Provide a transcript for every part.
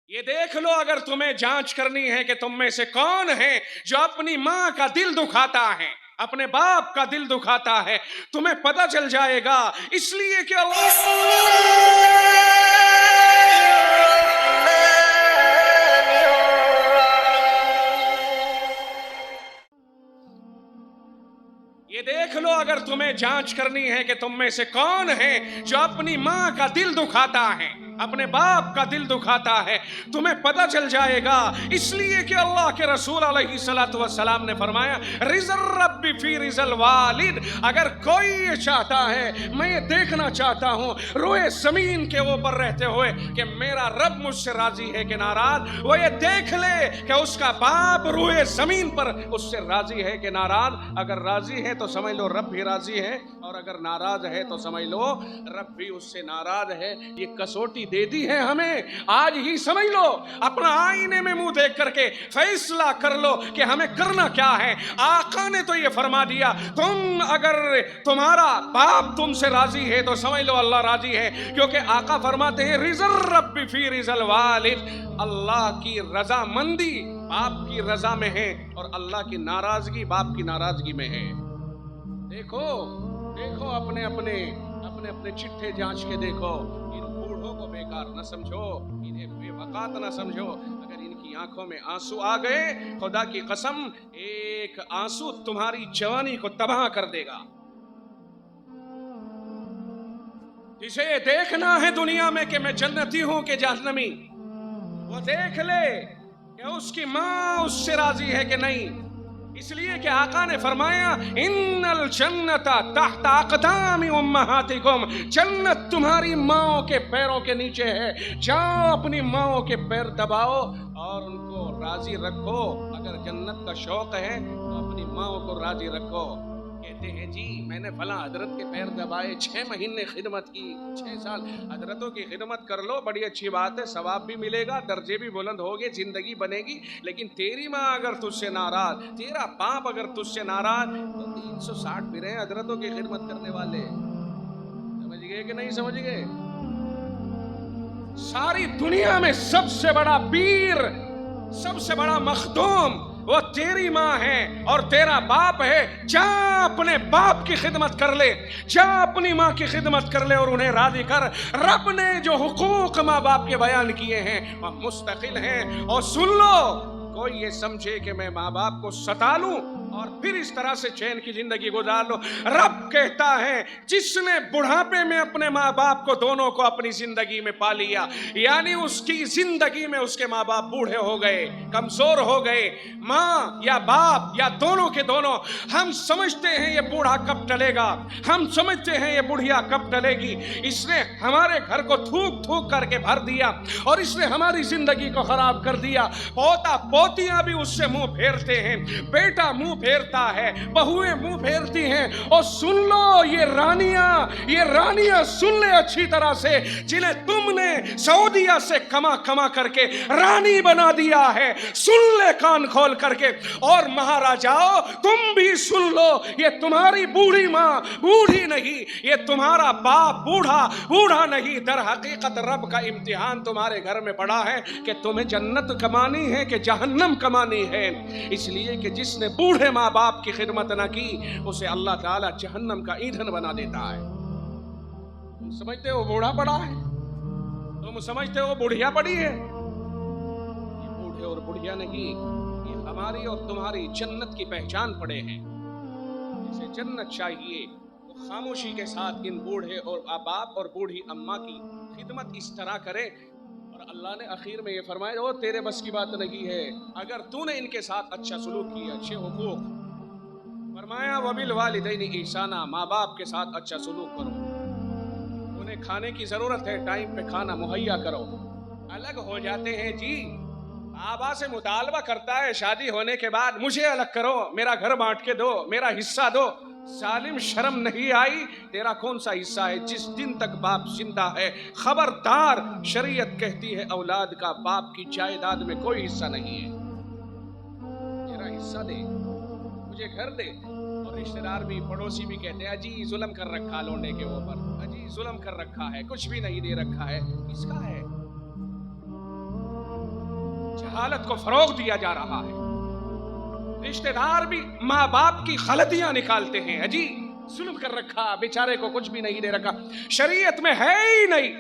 یہ دیکھ لو اگر تمہیں جانچ کرنی ہے کہ تم میں سے کون ہے جو اپنی ماں کا دل دکھاتا ہے، اپنے باپ کا دل دکھاتا ہے، تمہیں پتہ چل جائے گا، اس لیے کہ یہ دیکھ لو اگر تمہیں جانچ کرنی ہے کہ تم میں سے کون ہے جو اپنی ماں کا دل دکھاتا ہے، اپنے باپ کا دل دکھاتا ہے، تمہیں پتہ چل جائے گا، اس لیے کہ اللہ کے رسول علیہ السلام نے فرمایا رضا الرب فی رضا الوالد، اگر کوئی یہ چاہتا ہے، میں یہ دیکھنا چاہتا ہوں روئے زمین کے اوپر رہتے ہوئے کہ میرا رب مجھ سے راضی ہے کہ ناراض، وہ یہ دیکھ لے کہ اس کا باپ روئے زمین پر اس سے راضی ہے کہ ناراض۔ اگر راضی ہے تو سمجھ لو رب بھی راضی ہے، اور اگر ناراض ہے تو سمجھ لو رب بھی اس سے ناراض ہے۔ یہ کسوٹی دے دی ہے ہمیں، آج ہی سمجھ لو، اپنا آئینے میں منہ دیکھ کر کے فیصلہ کر لو کہ ہمیں کرنا کیا ہے۔ آقا نے تو یہ فرما دیا، تم اگر تمہارا باپ تم سے راضی ہے تو سمجھ لو اللہ راضی ہے، کیونکہ آقا فرماتے ہیں رضا الرب فی رضا الوالد، اللہ کی رضا مندی باپ کی رضا میں ہے اور اللہ کی ناراضگی باپ کی ناراضگی میں ہے۔ دیکھو دیکھو اپنے چٹھے جانچ کے دیکھو، ان بوڑھوں کو بیکار نہ سمجھو، انہیں بے وقات نہ سمجھو، اگر ان کی آنکھوں میں آنسو آ گئے، خدا کی قسم ایک آنسو تمہاری جوانی کو تباہ کر دے گا۔ جسے دیکھنا ہے دنیا میں کہ میں جنتی ہوں کہ جہنمی، وہ دیکھ لے کہ اس کی ماں اس سے راضی ہے کہ نہیں، اس لیے کہ آقا نے فرمایا ان الجنت تحت اقدام امہاتکم، جنت تمہاری ماں کے پیروں کے نیچے ہے، جاؤ اپنی ماں کے پیر دباؤ اور ان کو راضی رکھو۔ اگر جنت کا شوق ہے تو اپنی ماں کو راضی رکھو۔ کہتے ہیں جی میں نے فلاں حضرت کے پیر دبائے، 6 مہینے خدمت کی، 6 سال، حضرتوں کی خدمت کر لو، بڑی اچھی بات ہے، ثواب بھی ملے گا، درجے بھی بلند ہوگے، زندگی بنے گی، لیکن تیری ماں اگر تجھ سے ناراض، تیرا باپ اگر تجھ سے ناراض تو 360 پھرے ہیں حضرتوں کی خدمت کرنے والے۔ سمجھ گئے کہ نہیں سمجھ گئے؟ ساری دنیا میں سب سے بڑا پیر، سب سے بڑا مخدوم وہ تیری ماں ہے اور تیرا باپ ہے۔ جا اپنے باپ کی خدمت کر لے، جا اپنی ماں کی خدمت کر لے اور انہیں راضی کر۔ رب نے جو حقوق ماں باپ کے بیان کیے ہیں وہ مستقل ہیں، اور سن لو کوئی یہ سمجھے کہ میں ماں باپ کو ستا لوں اور پھر اس طرح سے چین کی زندگی گزار لو، رب کہتا ہے جس نے بڑھاپے میں اپنے ماں باپ کو دونوں کو اپنی زندگی میں پا لیا، یعنی اس کی زندگی میں اس کے ماں باپ بوڑھے ہو گئے، کمزور ہو گئے، ماں یا باپ یا دونوں کے دونوں، ہم سمجھتے ہیں یہ بوڑھا کب ٹلے گا، ہم سمجھتے ہیں یہ بڑھیا کب ٹلے گی، اس نے ہمارے گھر کو تھوک تھوک کر کے بھر دیا اور اس نے ہماری زندگی کو خراب کر دیا، پوتا پوتیاں بھی اس سے منہ پھیرتے ہیں، بیٹا منہ پھیرتا ہے، بہویں منہ پھیرتی ہیں، اور سن لو یہ رانیاں سن لے اچھی طرح سے، جنہیں تم نے سعودیہ سے کما کر کے رانی بنا دیا ہے، سن لے کان کھول کر کے، اور مہاراجاؤ تم بھی سن لو، یہ تمہاری بوڑھی ماں بوڑھی نہیں، یہ تمہارا باپ بوڑھا نہیں، در حقیقت رب کا امتحان تمہارے گھر میں پڑا ہے کہ تمہیں جنت کمانی ہے کہ جہنم کمانی ہے، اس لیے کہ جس نے بوڑھے ماں باپ کی خدمت نہ کی اسے اللہ تعالیٰ جہنم کا ایندھن بنا دیتا ہے۔ تم سمجھتے ہو بوڑھا پڑا ہے، تم سمجھتے ہو بڑھیا پڑی ہے، یہ بوڑھے اور بڑھیا نہیں، یہ ہماری اور تمہاری جنت کی پہچان پڑے ہیں۔ جسے جنت چاہیے وہ خاموشی کے ساتھ ان بوڑھے اور باپ اور بوڑھی اماں کی خدمت اس طرح کرے، اور اللہ نے اخیر میں یہ فرمایا وہ تیرے بس کی بات نہیں ہے، اگر تو نے ان کے ساتھ اچھا سلوک کیا، اچھے حقوق، فرمایا وَبِالْوَالِدَيْنِ إِحْسَانًا، ماں باپ کے ساتھ اچھا سلوک کرو، انہیں کھانے کی ضرورت ہے ٹائم پہ کھانا مہیا کرو۔ الگ ہو جاتے ہیں جی، بابا سے مطالبہ کرتا ہے شادی ہونے کے بعد مجھے الگ کرو، میرا گھر بانٹ کے دو، میرا حصہ دو، ظالم شرم نہیں آئی؟ تیرا کون سا حصہ ہے؟ جس دن تک باپ زندہ ہے خبردار، شریعت کہتی ہے اولاد کا باپ کی جائیداد میں کوئی حصہ نہیں ہے، میرا حصہ دے، مجھے گھر دے۔ اور رشتہ دار بھی پڑوسی بھی کہتے ہیں اجی ظلم کر رکھا لونڈے کے اوپر، اجی ظلم کر رکھا ہے، کچھ بھی نہیں دے رکھا ہے، کس کا ہے؟ जहालत को फरोग दिया जा रहा है। रिश्तेदार भी माँ बाप की गलतियां निकालते हैं। अजी जुल्म कर रखा, बेचारे को कुछ भी नहीं दे रखा। शरीयत में है ही नहीं।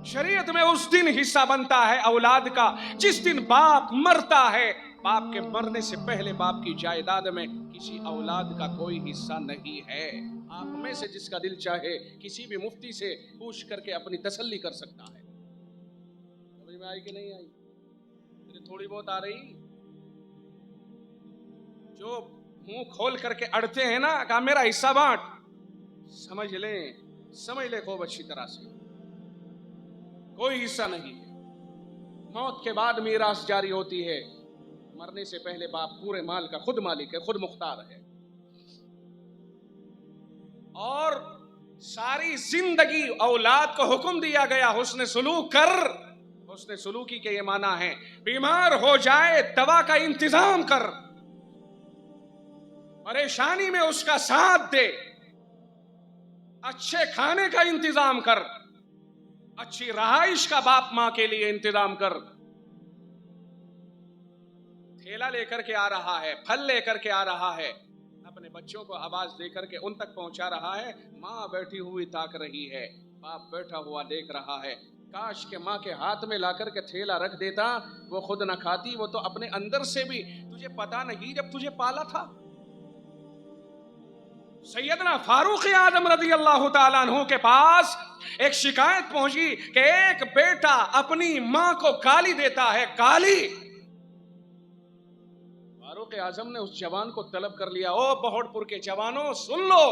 शरीयत में उस दिन हिस्सा बनता है औलाद का जिस दिन बाप मरता है। बाप के मरने से पहले बाप की जायदाद में किसी औलाद का कोई हिस्सा नहीं है। आप में से जिसका दिल चाहे किसी भी मुफ्ती से पूछ करके अपनी तसल्ली कर सकता है। समझ में आई कि नहीं आई? थोड़ी बहुत आ रही? जो मुंह खोल करके अड़ते हैं ना, कहा मेरा हिस्सा बांट, समझ ले खूब अच्छी तरह से, कोई हिस्सा नहीं है। मौत के बाद मीरास जारी होती है। मरने से पहले बाप पूरे माल का खुद मालिक है, खुद मुख्तार है। और सारी जिंदगी औलाद को हुक्म दिया गया हुस्न सलूक कर। हुस्न सलूकी के ये माना है बीमार हो जाए दवा का इंतजाम कर, परेशानी में उसका साथ दे, अच्छे खाने का इंतजाम कर, अच्छी रहाइश का बाप मां के लिए इंतजाम कर। ठेला लेकर के आ रहा है, फल लेकर के आ रहा है, अपने बच्चों को आवाज देकर के उन तक पहुंचा रहा है। मां बैठी हुई ताक रही है, बाप बैठा हुआ देख रहा है। काश के मां के हाथ में लाकर के ठेला रख देता, वो खुद न खाती, वो तो अपने अंदर से भी, तुझे पता नहीं जब तुझे पाला था। सैयदना फारूक आजम रज़ी अल्लाह ताला अन्हु के पास एक शिकायत पहुंची कि एक बेटा अपनी मां को गाली देता है। गाली! फारूक आजम ने उस जवान को तलब कर लिया। ओ बहोड़पुर के जवानों सुन लो।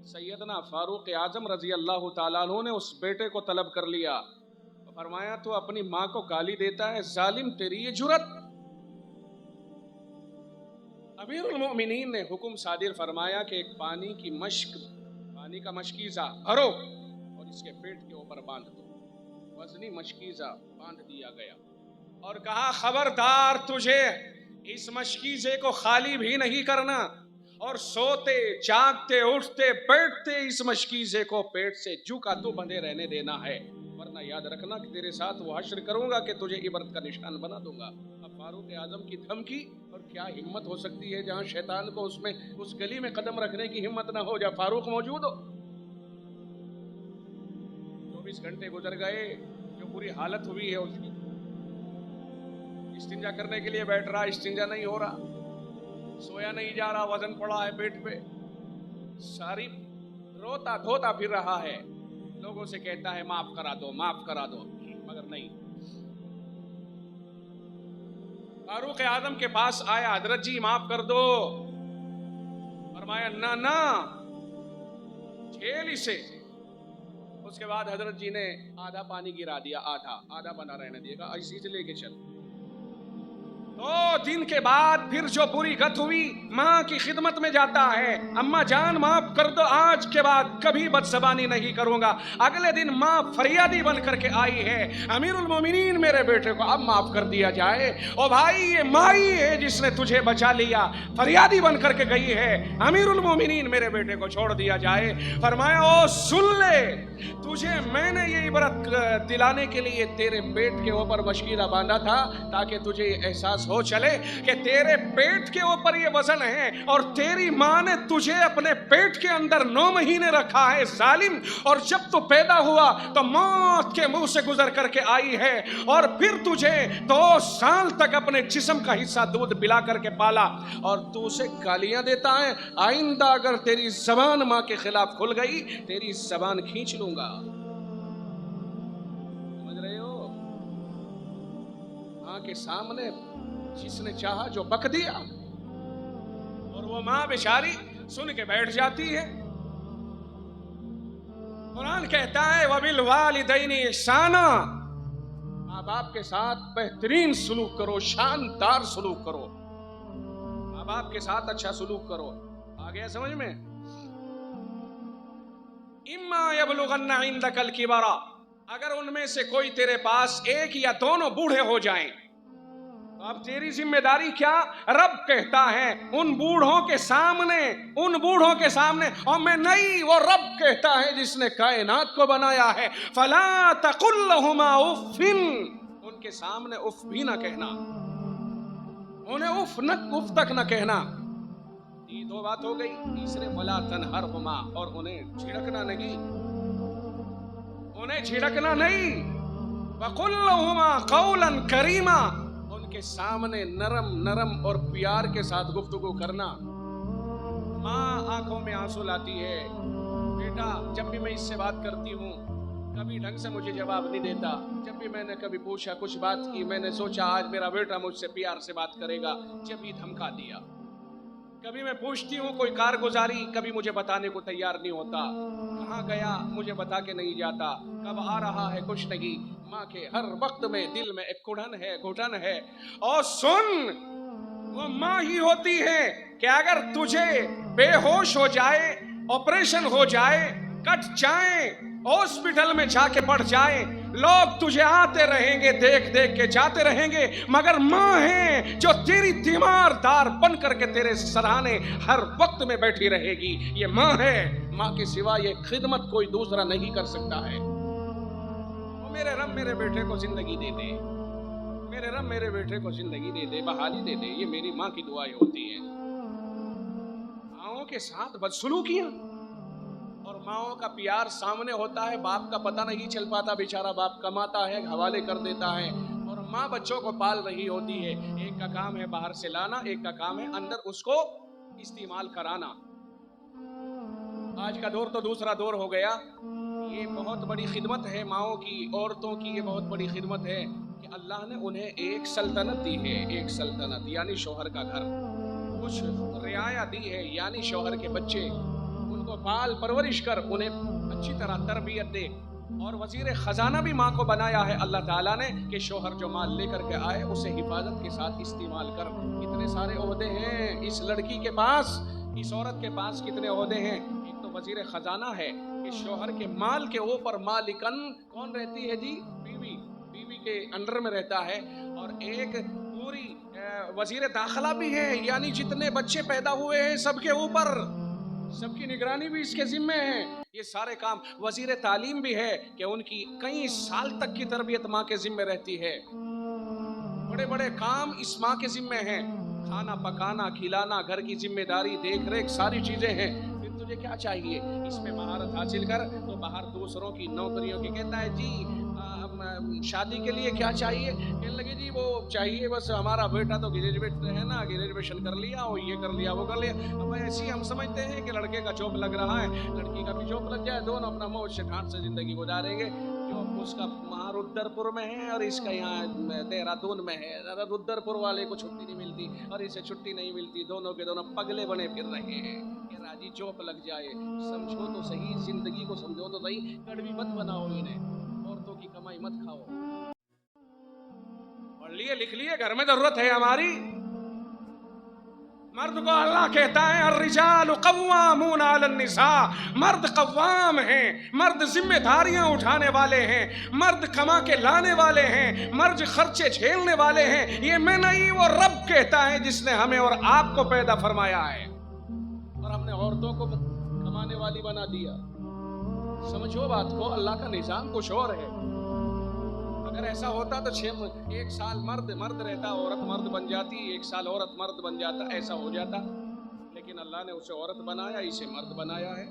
सैयदना फारूक आजम रज़ी अल्लाह ताला अन्हु ने उस बेटे को तलब कर लिया। फरमाया तो अपनी मां को गाली देता है, जालिम तेरी ये जुर्रत। अमीरुल मोमिनीन ने हुक्म सादिर फरमाया कि एक पानी का मशकीज़ा भरो और इसके पेट के ऊपर बांध दो। वजनी मशकीज़ा बांध दिया गया और कहा खबरदार, तुझे इस मशकीज़े को खाली भी नहीं करना और सोते जागते उठते बैठते इस मशकीज़े को पेट से जू का तू बंधे रहने देना है, वरना याद रखना कि तेरे साथ वो हश्र करूंगा कि तुझे इबरत का निशान बना दूंगा। अब फारूक आजम की धमकी, और क्या हिम्मत हो सकती है जहां शैतान को उसमें उस गली में कदम रखने की हिम्मत ना हो, जब फारूक मौजूद हो। 24 घंटे गुजर गए, जो बुरी हालत हुई है उसकी। इस्तिंजा करने के लिए बैठ रहा, इस्तिंजा नहीं हो रहा, सोया नहीं जा रहा, वजन पड़ा है पेट पे, सारी रोता धोता फिर रहा है। लोगों से कहता है माफ करा दो, माफ करा दो, मगर नहीं। फारूक आजम के पास आया, हजरत जी माफ कर दो। फरमाया ना ना, झेल इसे। उसके बाद हजरत जी ने आधा पानी गिरा दिया, आधा बना रहने दिएगा, ऐसी से लेके चल। 2 दिन के बाद फिर जो बुरी गत हुई, माँ की खिदमत में जाता है, अम्मा जान माफ कर दो, आज के बाद कभी बदज़बानी नहीं करूंगा। अगले दिन माँ फरियादी बन करके आई है, अमीरुल मोमिनीन मेरे बेटे को अब माफ कर दिया जाए। ओ भाई, ये माई है जिसने तुझे बचा लिया, फरियादी बन करके गई है, अमीरुल मोमिनीन मेरे बेटे को छोड़ दिया जाए। फरमाया ओ सुन ले, तुझे मैंने ये इबरत दिलाने के लिए तेरे पेट के ऊपर मशकीरा बांधा था, ताकि तुझे एहसास हो चले कि तेरे पेट के ऊपर ये वजन है और तेरी मां ने तुझे अपने पेट के अंदर 9 महीने रखा है जालिम, और जब तू पैदा हुआ तो मौत के मुंह से गुजर करके आई है, और फिर तुझे 2 साल तक अपने जिस्म का हिस्सा दूध पिला करके पाला, और तू उसे गालियां देता है। आइंदा अगर तेरी जबान मां के खिलाफ खुल गई, तेरी जबान खींच लूंगा। समझ रहे हो? मां के सामने जिसने चाहा जो बक दिया, और वो मां बेचारी सुन के बैठ जाती है। कुरान कहता है वबिल वालिदैनि इहसाना, माँ बाप के साथ बेहतरीन सलूक करो, शानदार सलूक करो, माँ बाप के साथ अच्छा सलूक करो। आ गया समझ में? इम्मा यबलुगन्ना इंदकल किबरा, अगर उनमें से कोई तेरे पास एक या दोनों बूढ़े हो जाएं, तो अब तेरी जिम्मेदारी क्या? रब कहता है उन बूढ़ों के सामने, और मैं नहीं, वो रब कहता है जिसने कायनात को बनाया है, फला तकुल लहुमा उफ़िन, उन उनके सामने उफ भी ना कहना, उन्हें उफ तक ना कहना। ये दो बात हो गई। तीसरे वला तनहरहुमा, और उन्हें झिड़कना नहीं, उन्हें झिड़कना नहीं। वकुल लहुमा कौलन करीमा, उनके सामने नरम नरम और प्यार के साथ गुफ्तगू करना। माँ आंखों में आंसू लाती है, बेटा जब भी मैं इससे बात करती हूँ कभी ढंग से मुझे जवाब नहीं देता। जब भी मैंने कभी पूछा, कुछ बात की, मैंने सोचा आज मेरा बेटा मुझसे प्यार से बात करेगा, जब ही धमका दिया। कभी मैं पूछती हूँ कोई कारगुजारी, कभी मुझे बताने को तैयार नहीं होता। कहाँ गया मुझे बता के नहीं जाता, कब आ रहा है कुछ नहीं। माँ के हर वक्त में दिल में एक घुटन है। और सुन, वो माँ ही होती है कि अगर तुझे बेहोश हो जाए, ऑपरेशन हो जाए, कट जाए, हॉस्पिटल में जाके पड़ जाए, लोग तुझे आते रहेंगे, देख देख के जाते रहेंगे, मगर माँ है जो तेरी तीमारदार बन करके तेरे सराहने हर वक्त में बैठी रहेगी। ये माँ है, माँ के सिवा ये खिदमत कोई दूसरा नहीं कर सकता है। वो मेरे रब मेरे बेटे को जिंदगी दे दे, मेरे रब मेरे बेटे को जिंदगी दे दे, बहाली दे दे। ये मेरी माँ की दुआएं होती हैं। माँओं के साथ बदसलूकियां और माँओं का प्यार सामने होता है। बाप का पता नहीं चल पाता, बेचारा बाप कमाता है, हवाले कर देता है, और माँ बच्चों को पाल रही होती है। एक का काम है बाहर से लाना, एक का काम है अंदर उसको इस्तेमाल कराना। आज का दौर तो दूसरा दौर हो गया। ये बहुत बड़ी खिदमत है माँओं की, औरतों की ये बहुत बड़ी खिदमत है कि अल्लाह ने उन्हें एक सल्तनत दी है। एक सल्तनत यानी शौहर का घर, कुछ रियाया दी है यानी शौहर के बच्चे, उनको पाल परवरिश कर उन्हें अच्छी तरह तरबियत दे। और वजीर खजाना भी माँ को बनाया है अल्लाह ताला ने कि शौहर जो माल लेकर के आए उसे हिफाजत के साथ इस्तेमाल कर। कितने सारे ओहदे हैं इस लड़की के पास, इस औरत के पास कितने ओहदे हैं। एक तो वजीर खजाना है कि शौहर के माल के ऊपर मालिकन कौन रहती है जी? बीवी, बीवी के अंडर में रहता है। और एक पूरी वजीर दाखिला भी है, यानी जितने बच्चे पैदा हुए हैं सबके ऊपर, सबकी निगरानी भी इसके जिम्मे है। ये सारे काम वजीर तालीम भी है कि उनकी कई साल तक की तरबियत माँ के जिम्मे रहती है। बड़े बड़े काम इस माँ के जिम्मे हैं, खाना पकाना, खिलाना, घर की जिम्मेदारी, देख रेख, सारी चीजें हैं। फिर तुझे क्या चाहिए? इसमें महारत हासिल कर। तो बाहर दूसरों की नौकरियों की कहता है जी शादी के लिए क्या चाहिए? कहने लगे जी वो चाहिए बस हमारा बेटा तो ग्रेजुएट है ना, ग्रेजुएशन कर लिया, और ये कर लिया, वो कर लिया। अब ऐसे ही हम समझते हैं कि लड़के का जॉब लग रहा है, लड़की का भी जॉब लग जाए, दोनों अपना मौज से ठाट से जिंदगी गुजारेंगे। जो उसका वहाँ रुद्रपुर में है और इसका यहाँ देहरादून में है। रुद्रपुर वाले को छुट्टी नहीं मिलती और इसे छुट्टी नहीं मिलती, दोनों के दोनों पगले बने फिर रहे हैं कि राजी जॉब लग जाए। समझो तो सही, जिंदगी को समझो तो सही, कड़वी मत बनाओ इन्हें, औरतों की कमाई मत खाओ। पढ़ लिए लिख लिए, घर में जरूरत है हमारी। मर्द को अल्लाह कहता है अर्रिजालु कव्वामून अलन निसा, मर्द कव्वाम हैं, मर्द जिम्मेदारियां उठाने वाले हैं, मर्द कमा के लाने वाले हैं, मर्द खर्चे झेलने वाले हैं। ये मैं नहीं, वो रब कहता है जिसने हमें और आपको पैदा फरमाया है, और हमने औरतों को कमाने वाली बना दिया। समझो बात को, अल्लाह का निजाम कुछ और है। अगर ऐसा होता तो 1 साल मर्द रहता, औरत मर्द बन जाती, 1 साल औरत मर्द बन जाता, ऐसा हो जाता। लेकिन अल्लाह ने उसे औरत बनाया, इसे मर्द बनाया है।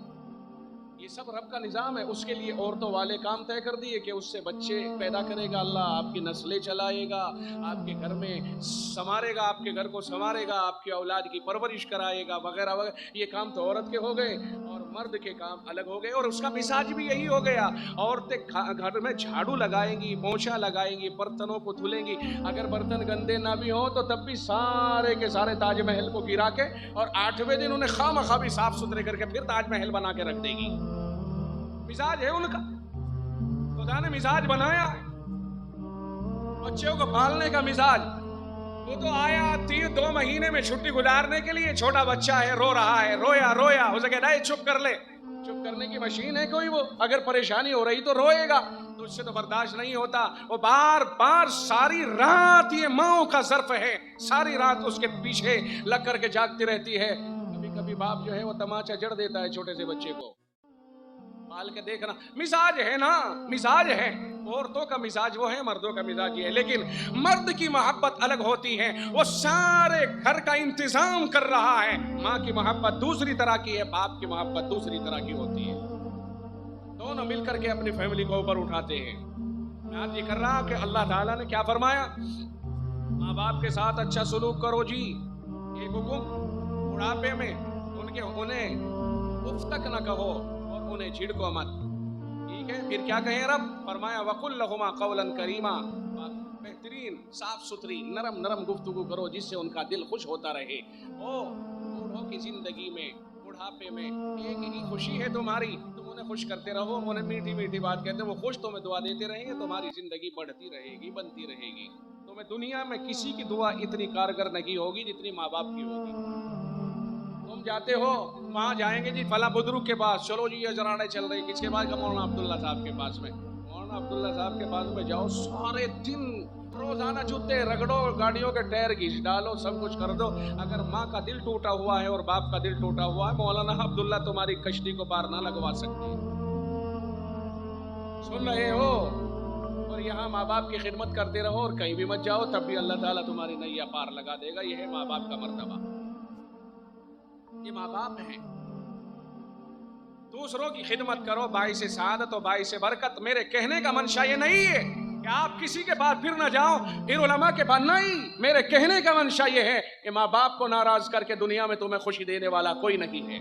ये सब रब का निज़ाम है। उसके लिए औरतों वाले काम तय कर दिए कि उससे बच्चे पैदा करेगा अल्लाह, आपकी नस्लें चलाएगा, आपके घर में संवारेगा, आपके घर को संवारेगा, आपकी औलाद की परवरिश कराएगा, वगैरह वगैरह। ये काम तो औरत के हो गए और मर्द के काम अलग हो गए। और उसका मिजाज भी यही हो गया। औरतें घर में झाड़ू लगाएंगी, पोंछा लगाएंगी, बर्तनों को धुलेंगी। अगर बर्तन गंदे ना भी हो तो तब भी सारे के सारे ताजमहल को गिरा के और 8वें दिन उन्हें खामखा भी साफ सुथरे करके फिर ताजमहल बना के रख देगी। मिजाज है उनका, खुदा ने मिजाज बनाया है। बच्चों को पालने का मिजाज। वो तो आया 2 महीने में छुट्टी गुजारने के लिए, छोटा बच्चा है, रो रहा है, रोया रोया, उसे कहता है चुप कर ले। चुप करने की मशीन है कोई वो? अगर परेशानी हो रही तो रोएगा, तो उससे तो बर्दाश्त नहीं होता। वो बार बार सारी रात, ये माँ का ज़र्फ है, सारी रात उसके पीछे लग करके जागती रहती है। कभी कभी बाप जो है वो तमाचा जड़ देता है छोटे से बच्चे को। ڈال کے دیکھنا. مزاج ہے نا, مزاج ہے. عورتوں کا مزاج وہ ہے, مردوں کا مزاج یہ ہے. لیکن مرد کی محبت الگ ہوتی ہے, وہ سارے گھر کا انتظام کر رہا ہے. ماں کی محبت دوسری طرح کی ہے, باپ کی محبت دوسری طرح کی ہوتی ہے. دونوں مل کر کے اپنی فیملی کو اوپر اٹھاتے ہیں. میں آج یہ کر رہا ہوں کہ اللہ تعالیٰ نے کیا فرمایا, ماں باپ کے ساتھ اچھا سلوک کرو جی. ایک حکم, بڑھاپے میں انہیں اف تک نہ کہو اور انہیں چھڑکو مت. ٹھیک ہے, پھر کیا کہیں رب, فرمایا وَقُلْ لَهُمَا قَوْلًا كَرِيمًا, بہترین صاف ستھری نرم نرم گفتگو کرو جس سے ان کا دل خوش ہوتا رہے. بوڑھوں کی زندگی میں, بڑھاپے میں ایک ہی خوشی ہے تمہاری, تم انہیں خوش کرتے رہو, انہیں میٹھی میٹھی بات کہتے ہیں, وہ خوش تمہیں دعا دیتے رہیں گے, تمہاری زندگی بڑھتی رہے گی, بنتی رہے گی. تمہیں دنیا میں کسی کی دعا اتنی کارگر نہیں ہوگی جتنی ماں باپ کی ہوگی. تم جاتے ہو, وہاں جائیں گے جی فلاں بزرگ کے پاس, چلو جی یہ جرانے چل رہی, کس کے پاس, مولانا عبداللہ صاحب کے پاس میں. مولانا عبداللہ صاحب کے پاس میں جاؤ, سارے دن روزانہ جوتے رگڑو, گاڑیوں کے ٹائر گھیچ ڈالو, سب کچھ کر دو. اگر ماں کا دل ٹوٹا ہوا ہے اور باپ کا دل ٹوٹا ہوا ہے, مولانا عبداللہ تمہاری کشتی کو پار نہ لگوا سکتے. سن رہے ہو؟ اور یہاں ماں باپ کی خدمت کرتے رہو اور کہیں بھی مت جاؤ, تب بھی اللہ تعالیٰ تمہاری نیا پار لگا دے گا. یہ ہے ماں باپ کا مرتبہ, یہ ماں باپ ہیں. دوسروں کی خدمت کرو, باعث سعادت و باعث برکت. میرے کہنے کا منشا یہ نہیں ہے کہ آپ کسی کے پاس پھر نہ جاؤ, پھر علماء کے پاس نہیں. میرے کہنے کا منشا یہ ہے کہ ماں باپ کو ناراض کر کے دنیا میں تمہیں خوشی دینے والا کوئی نہیں ہے.